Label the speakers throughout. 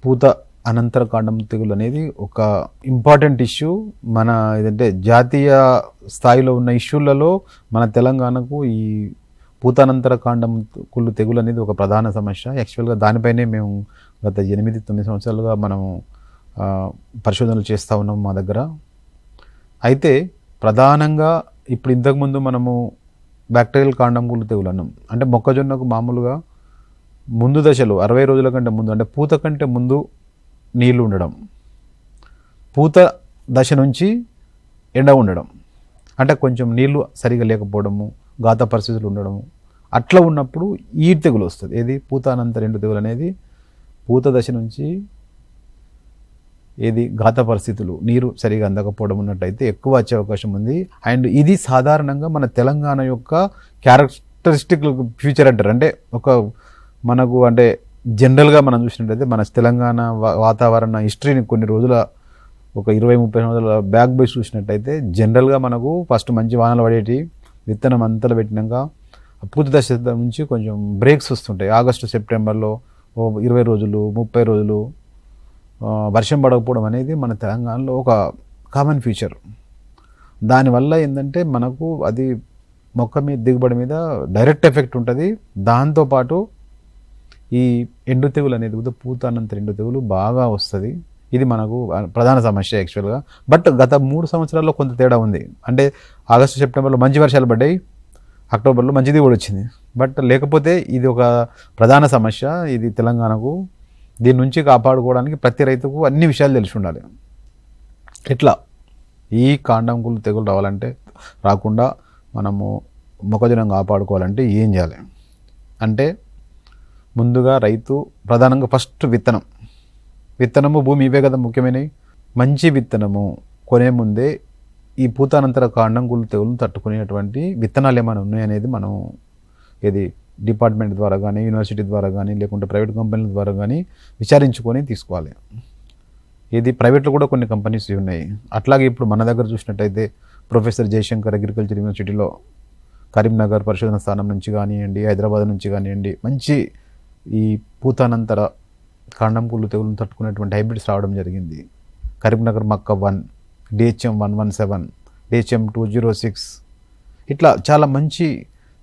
Speaker 1: పూత అనంతర కాండం తెగులు అనేది ఒక ఇంపార్టెంట్ ఇష్యూ. మన ఏదంటే జాతీయ స్థాయిలో ఉన్న ఇష్యూలలో మన తెలంగాణకు ఈ పూతానంతర కాండం కుళ్ళు తెగులు అనేది ఒక ప్రధాన సమస్య. యాక్చువల్గా దానిపైనే మేము గత 8-9 సంవత్సరాలుగా మనము పరిశోధనలు చేస్తూ ఉన్నాం మా దగ్గర. అయితే ప్రధానంగా ఇప్పుడు ఇంతకుముందు మనము బ్యాక్టీరియల్ కాండం కుళ్ళు తెగులు అన్నాం. అంటే మొక్కజొన్నకు మామూలుగా ముందు దశలో 60 రోజుల కంటే ముందు, అంటే పూత కంటే ముందు నీళ్లు ఉండడం, పూత దశ నుంచి ఎండ ఉండడం, అంటే కొంచెం నీళ్లు సరిగా లేకపోవడము, ఘాత పరిస్థితులు ఉండడము, అట్లా ఉన్నప్పుడు ఈ తెగులు వస్తుంది. ఏది పూతానంతర ఎండు తెగులు అనేది పూత దశ నుంచి ఏది ఘాత పరిస్థితులు, నీరు సరిగా అందకపోవడం ఉన్నట్టయితే ఎక్కువ వచ్చే అవకాశం ఉంది. అండ్ ఇది సాధారణంగా మన తెలంగాణ యొక్క క్యారెక్టరిస్టిక్ ఫ్యూచర్ అంటారు. అంటే ఒక మనకు అంటే జనరల్గా మనం చూసినట్టయితే మన తెలంగాణ వాతావరణ హిస్టరీని కొన్ని రోజుల ఒక 20-30 సంవత్సరాల బ్యాక్ బేస్ చూసినట్టయితే జనరల్గా మనకు ఫస్ట్ మంచి వానలు పడేటి, విత్తనం అంతలు పెట్టినాక పూత దశ నుంచి కొంచెం బ్రేక్స్ వస్తుంటాయి. ఆగస్టు సెప్టెంబర్లో 20 రోజులు 30 రోజులు వర్షం పడకపోవడం అనేది మన తెలంగాణలో ఒక కామన్ ఫీచర్. దానివల్ల ఏంటంటే మనకు అది మొక్క మీద దిగుబడి మీద డైరెక్ట్ ఎఫెక్ట్ ఉంటుంది. దాంతోపాటు ఈ ఎండు తెగులు అనేది కూడా పూతానంతర ఎండు తెగులు బాగా వస్తుంది. ఇది మనకు ప్రధాన సమస్య యాక్చువల్గా. బట్ గత 3 సంవత్సరాల్లో కొంత తేడా ఉంది. అంటే ఆగస్టు సెప్టెంబర్లో మంచి వర్షాలు పడ్డాయి, అక్టోబర్లో మంచి దిగుబడి వచ్చింది. బట్ లేకపోతే ఇది ఒక ప్రధాన సమస్య ఇది తెలంగాణకు. దీని నుంచి కాపాడుకోవడానికి ప్రతి రైతుకు అన్ని విషయాలు తెలిసి ఉండాలి. ఇట్లా ఈ కాండం కుళ్ళు తెగులు రాకుండా మనము మొక్కజొన్న కాపాడుకోవాలంటే ఏం చేయాలి అంటే, ముందుగా రైతు ప్రధానంగా ఫస్ట్ విత్తనము భూమి ఇవే కదా ముఖ్యమైనవి. మంచి విత్తనము కొనే ముందే ఈ పూతానంతర కాండం కుళ్ళు తెగులను తట్టుకునేటువంటి విత్తనాలు ఏమైనా ఉన్నాయనేది మనం ఏది డిపార్ట్మెంట్ ద్వారా కానీ, యూనివర్సిటీ ద్వారా కానీ, లేకుంటే ప్రైవేట్ కంపెనీల ద్వారా కానీ విచారించుకొని తీసుకోవాలి. ఇది ప్రైవేట్లో కూడా కొన్ని కంపెనీస్ ఉన్నాయి. అట్లాగే ఇప్పుడు మన దగ్గర చూసినట్టయితే ప్రొఫెసర్ జయశంకర్ అగ్రికల్చర్ యూనివర్సిటీలో కరీంనగర్ పరిశోధన స్థానం నుంచి కానివ్వండి, హైదరాబాద్ నుంచి కానివ్వండి, మంచి ఈ పూతానంతర కాండం కుళ్ళు తెగులను తట్టుకునేటువంటి హైబ్రిడ్స్ రావడం జరిగింది. కరీంనగర్ మక్క 1, DHM 117, DHM 206, ఇట్లా చాలా మంచి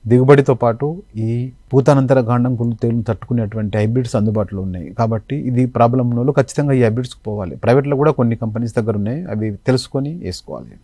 Speaker 1: దిగుబడితో పాటు ఈ పూతానంతర కాండం కుళ్ళు తెగులను తట్టుకునేటువంటి హైబ్రిడ్స్ అందుబాటులో ఉన్నాయి. కాబట్టి ఇది ప్రాబ్లం ఉన్న వాళ్ళు ఖచ్చితంగా ఈ హైబ్రిడ్స్కి పోవాలి. ప్రైవేట్లో కూడా కొన్ని కంపెనీస్ దగ్గర ఉన్నాయి, అవి తెలుసుకొని వేసుకోవాలి.